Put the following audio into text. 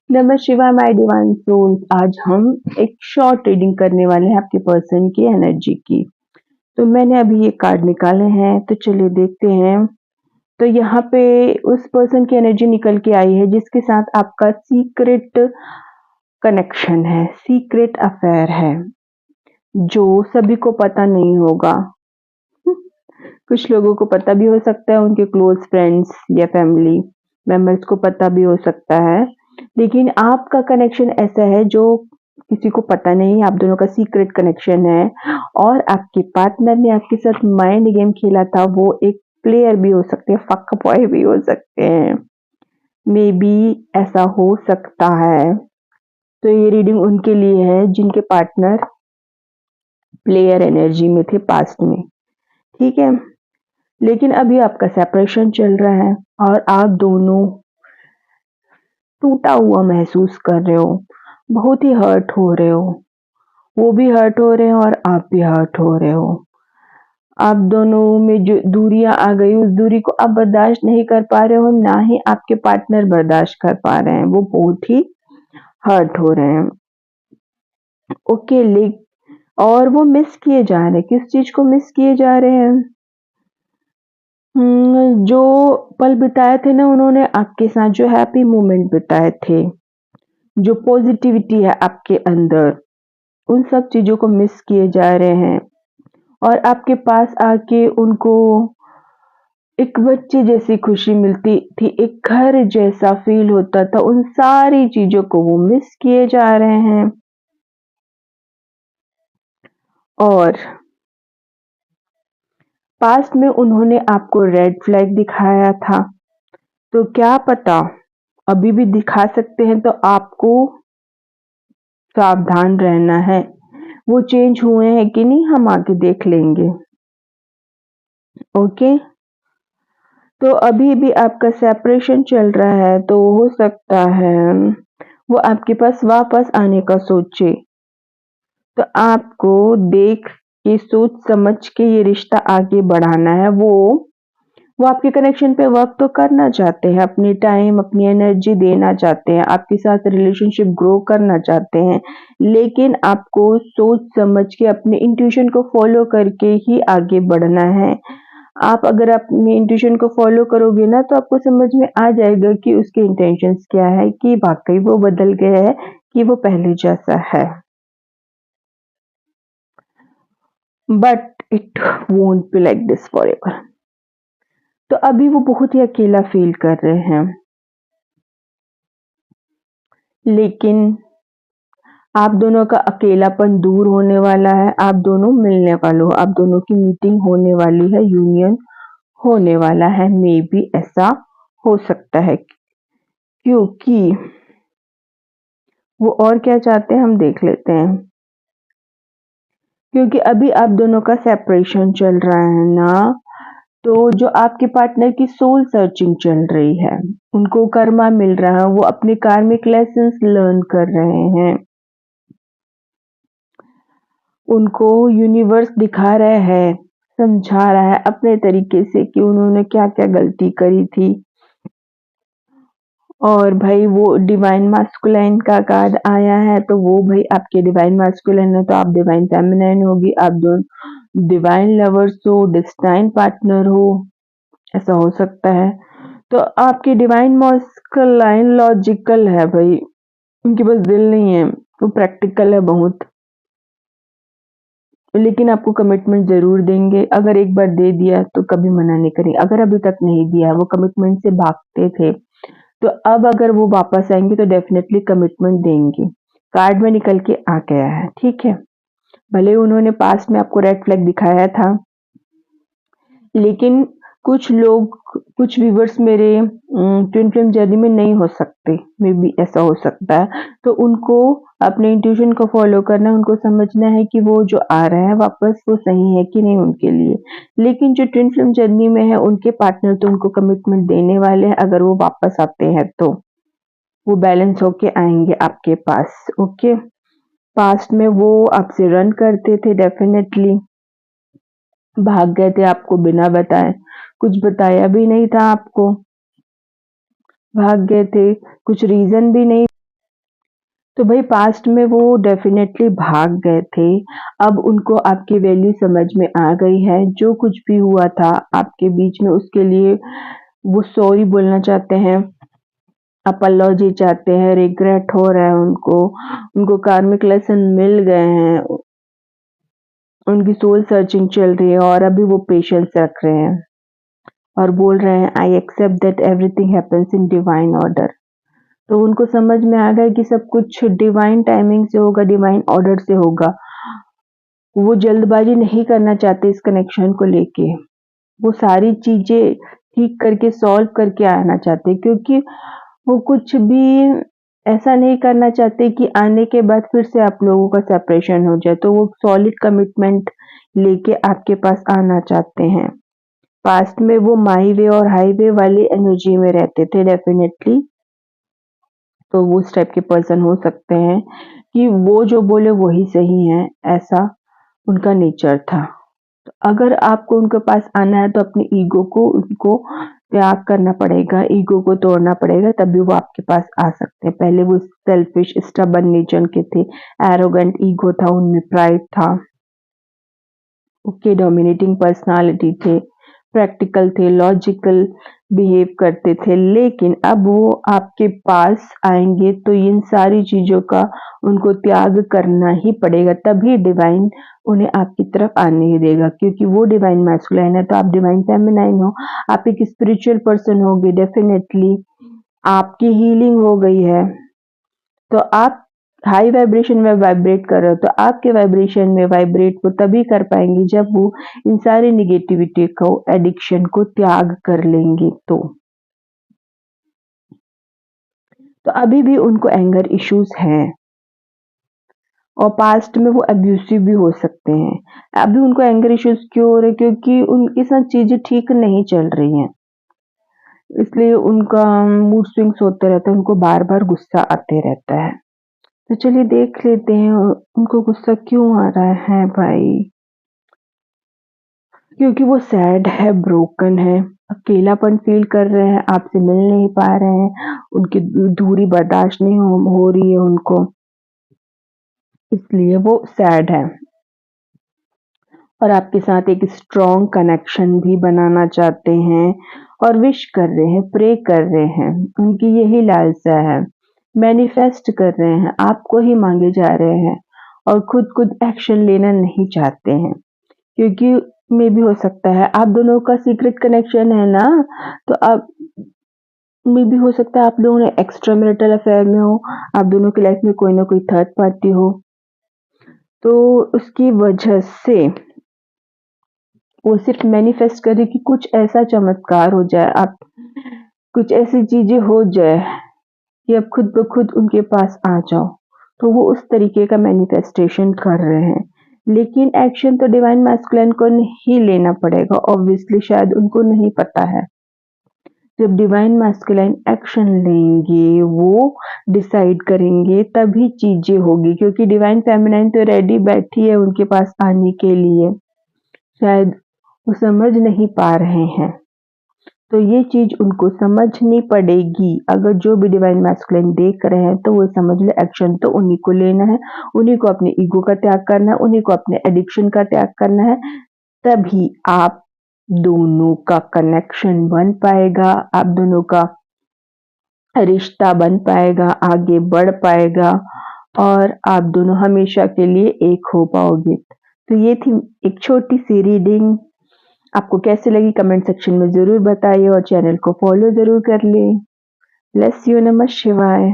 नमः शिवाय my divine souls. आज हम एक शॉर्ट रीडिंग करने वाले हैं आपके पर्सन की एनर्जी की। तो मैंने अभी ये कार्ड निकाले हैं, तो चलिए देखते हैं। तो यहाँ पे उस पर्सन की एनर्जी निकल के आई है जिसके साथ आपका सीक्रेट कनेक्शन है, सीक्रेट अफेयर है, जो सभी को पता नहीं होगा। कुछ लोगों को पता भी हो सकता है, उनके क्लोज फ्रेंड्स या फैमिली मेंबर्स को पता भी हो सकता है, लेकिन आपका कनेक्शन ऐसा है जो किसी को पता नहीं। आप दोनों का सीक्रेट कनेक्शन है और आपके पार्टनर ने आपके साथ माइंड गेम खेला था। वो एक प्लेयर भी हो सकते हैं, फक बॉय भी हो सकते हैं, मे बी ऐसा हो सकता है। तो ये रीडिंग उनके लिए है जिनके पार्टनर प्लेयर एनर्जी में थे पास्ट में, ठीक है। लेकिन अभी आपका सेपरेशन चल रहा है और आप दोनों टूटा हुआ महसूस कर रहे हो, बहुत ही हर्ट हो रहे हो। वो भी हर्ट हो रहे हैं और आप भी हर्ट हो रहे हो। आप दोनों में जो दूरियां आ गई, उस दूरी को आप बर्दाश्त नहीं कर पा रहे हो, ना ही आपके पार्टनर बर्दाश्त कर पा रहे हैं। वो बहुत ही हर्ट हो रहे हैं। ओके, ले और वो मिस किए जा रहे हैं। किस चीज को मिस किए जा रहे हैं? जो पल बिताए थे ना उन्होंने आपके साथ, जो हैप्पी मोमेंट बिताए थे, जो पॉजिटिविटी है आपके अंदर, उन सब चीज़ों को मिस किए जा रहे हैं। और आपके पास आके उनको एक बच्चे जैसी खुशी मिलती थी, एक घर जैसा फ़ील होता था, उन सारी चीज़ों को वो मिस किए जा रहे हैं। और पास्ट में उन्होंने आपको रेड फ्लैग दिखाया था, तो क्या पता अभी भी दिखा सकते हैं, तो आपको सावधान रहना है। वो चेंज हुए हैं कि नहीं, हम आगे देख लेंगे। ओके, तो अभी भी आपका सेपरेशन चल रहा है, तो हो सकता है वो आपके पास वापस आने का सोचे। तो आपको देख के, सोच समझ के ये रिश्ता आगे बढ़ाना है। वो आपके कनेक्शन पे वर्क तो करना चाहते हैं, अपनी टाइम अपनी एनर्जी देना चाहते हैं, आपके साथ रिलेशनशिप ग्रो करना चाहते हैं, लेकिन आपको सोच समझ के अपने इंट्यूशन को फॉलो करके ही आगे बढ़ना है। आप अगर अपने इंट्यूशन को फॉलो करोगे ना, तो आपको समझ में आ जाएगा कि उसके इंटेंशंस क्या है, कि वाकई वो बदल गया है कि वो पहले जैसा है। But it won't be like this forever. तो अभी वो बहुत ही अकेला फील कर रहे हैं, लेकिन आप दोनों का अकेलापन दूर होने वाला है। आप दोनों मिलने वाले हो, आप दोनों की मीटिंग होने वाली है, यूनियन होने वाला है। मे बी ऐसा हो सकता है, क्योंकि वो और क्या चाहते हैं हम देख लेते हैं। क्योंकि अभी आप दोनों का सेपरेशन चल रहा है ना, तो जो आपके पार्टनर की सोल सर्चिंग चल रही है, उनको कर्मा मिल रहा है, वो अपने कार्मिक लेसन्स लर्न कर रहे हैं। उनको यूनिवर्स दिखा रहा है, समझा रहा है अपने तरीके से कि उन्होंने क्या-क्या गलती करी थी। और भाई वो डिवाइन मास्कुलाइन का कार्ड आया है, तो वो भाई आपके डिवाइन मास्कुलाइन है, तो आप डिवाइन फेमिनाइन होगी। आप दोनों डिवाइन लवर्स हो, डिस्टाइन पार्टनर हो, ऐसा हो सकता है। तो आपकी डिवाइन मास्कुलाइन लॉजिकल है भाई, उनके पास दिल नहीं है, वो प्रैक्टिकल है बहुत, लेकिन आपको कमिटमेंट ज़रूर देंगे। अगर एक बार दे दिया तो कभी मना नहीं करेंगे। अगर अभी तक नहीं दिया, वो कमिटमेंट से भागते थे, तो अब अगर वो वापस आएँगे तो डेफ़िनेटली कमिटमेंट देंगे। कार्ड में निकल के आ गया है, ठीक है। भले ही उन्होंने पास्ट में आपको रेड फ्लैग दिखाया था, लेकिन कुछ लोग, कुछ व्यूअर्स मेरे ट्विन फ्लेम जर्नी में नहीं हो सकते, मे बी ऐसा हो सकता है। तो उनको अपने इंट्यूशन को फॉलो करना है, उनको समझना है कि वो जो आ रहा है वापस, वो सही है कि नहीं उनके लिए। लेकिन जो ट्विन फ्लेम जर्नी में है, उनके पार्टनर तो उनको कमिटमेंट देने वाले हैं, अगर वो वापस आते हैं तो। वो बैलेंस होके आएँगे आपके पास, ओके। पास्ट में वो आपसे रन करते थे डेफ़िनेटली, भाग गए थे आपको बिना बताए, कुछ बताया भी नहीं था आपको, भाग गए थे, कुछ रीज़न भी नहीं। तो भाई पास्ट में वो डेफ़िनेटली भाग गए थे। अब उनको आपकी वैल्यू समझ में आ गई है। जो कुछ भी हुआ था आपके बीच में उसके लिए वो सॉरी बोलना चाहते हैं, अपोलॉजी चाहते हैं, रिग्रेट हो रहा है उनको, उनको कार्मिक लेसन मिल गए हैं, उनकी सोल सर्चिंग चल रही है और अभी वो पेशेंस रख रहे हैं और बोल रहे हैं I accept that everything happens in divine order. तो उनको समझ में आ गया कि सब कुछ डिवाइन टाइमिंग से होगा, डिवाइन ऑर्डर से होगा। वो जल्दबाजी नहीं करना चाहते इस कनेक्शन को लेके। वो सारी चीज़ें ठीक करके सॉल्व करके आना चाहते हैं, क्योंकि वो कुछ भी ऐसा नहीं करना चाहते कि आने के बाद फिर से आप लोगों का सेपरेशन हो जाए। तो वो सॉलिड कमिटमेंट लेके आपके पास आना चाहते हैं। पास्ट में वो माई वे और हाईवे वाली एनर्जी में रहते थे डेफ़िनेटली। तो वो उस टाइप के पर्सन हो सकते हैं कि वो जो बोले वही सही है, ऐसा उनका नेचर था। तो अगर आपको उनके पास आना है तो अपनी ईगो को उनको त्याग करना पड़ेगा, ईगो को तोड़ना पड़ेगा, तभी वो आपके पास आ सकते हैं। पहले वो सेल्फिश स्टबर्न नेचर के थे, एरोगेंट ईगो था, उनमें प्राइड था, ओके डोमिनेटिंग पर्सनालिटी थे, प्रैक्टिकल थे, लॉजिकल बिहेव करते थे। लेकिन अब वो आपके पास आएँगे तो इन सारी चीज़ों का उनको त्याग करना ही पड़ेगा, तभी डिवाइन उन्हें आपकी तरफ आने ही देगा, क्योंकि वो डिवाइन मैस्कुलाइन है तो आप डिवाइन फेमिनाइन हो। आप एक स्पिरिचुअल पर्सन होगे डेफ़िनेटली, आपकी हीलिंग हो गई है, तो आप हाई वाइब्रेशन में वाइब्रेट कर रहे हो, तो आपके वाइब्रेशन में वाइब्रेट वो तभी कर पाएँगे जब वो इन सारी नेगेटिविटी को, एडिक्शन को त्याग कर लेंगे तो। तो अभी भी उनको एंगर इश्यूज़ हैं और पास्ट में वो अब्यूसिव भी हो सकते हैं। अभी उनको एंगर इश्यूज़ क्यों हो रहे हैं? क्योंकि उनके साथ चीज़ें ठीक नहीं चल रही हैं। इसलिए उनका मूड स्विंग्स होते रहते हैं, उनको बार-बार गुस्सा आते रहता है। तो चलिए देख लेते हैं उनको गुस्सा क्यों आ रहा है भाई? क्योंकि वो सैड है, ब्रोकन है, अकेलापन फ़ील कर रहे हैं, आपसे मिल नहीं पा रहे हैं, उनकी दूरी बर्दाश्त नहीं हो रही है उनको, इसलिए वो सैड है और आपके साथ एक स्ट्रॉन्ग कनेक्शन भी बनाना चाहते हैं और विश कर रहे हैं, प्रे कर रहे हैं, उनकी यही लालसा है, मैनिफेस्ट कर रहे हैं, आपको ही मांगे जा रहे हैं और खुद एक्शन लेना नहीं चाहते हैं। क्योंकि मे भी हो सकता है आप दोनों का सीक्रेट कनेक्शन है ना, तो अब मे भी हो सकता है आप लोगों ने एक्स्ट्रा मैरिटल अफेयर में हो, आप दोनों की लाइफ में कोई ना कोई थर्ड पार्टी हो, तो उसकी वजह से वो सिर्फ मैनिफेस्ट करे कि कुछ ऐसा चमत्कार हो जाए, आप कुछ ऐसी चीजें हो जाए कि अब खुद ब खुद उनके पास आ जाओ, तो वो उस तरीके का मैनिफेस्टेशन कर रहे हैं। लेकिन एक्शन तो डिवाइन मैस्कुलिन को ही लेना पड़ेगा, ऑब्वियसली शायद उनको नहीं पता है। जब डिवाइन मैस्कुलिन एक्शन लेंगे, वो डिसाइड करेंगे तभी चीजें होगी, क्योंकि डिवाइन फेमिनाइन तो रेडी बैठी है उनके पास आने के लिए, शायद वो समझ नहीं पा रहे हैं। तो ये चीज़ उनको समझनी पड़ेगी। अगर जो भी डिवाइन मैस्कुलिन देख रहे हैं तो वो समझ ले एक्शन तो उन्हीं को लेना है, उन्हीं को अपने ईगो का त्याग करना है, उन्हीं को अपने एडिक्शन का त्याग करना है, तभी आप दोनों का कनेक्शन बन पाएगा, आप दोनों का रिश्ता बन पाएगा, आगे बढ़ पाएगा और आप दोनों हमेशा के लिए एक हो पाओगे। तो ये थी एक छोटी-सी रीडिंग। आपको कैसी लगी कमेंट सेक्शन में ज़रूर बताइए और चैनल को फॉलो ज़रूर कर लें। ब्लेस यू, नमः शिवाय।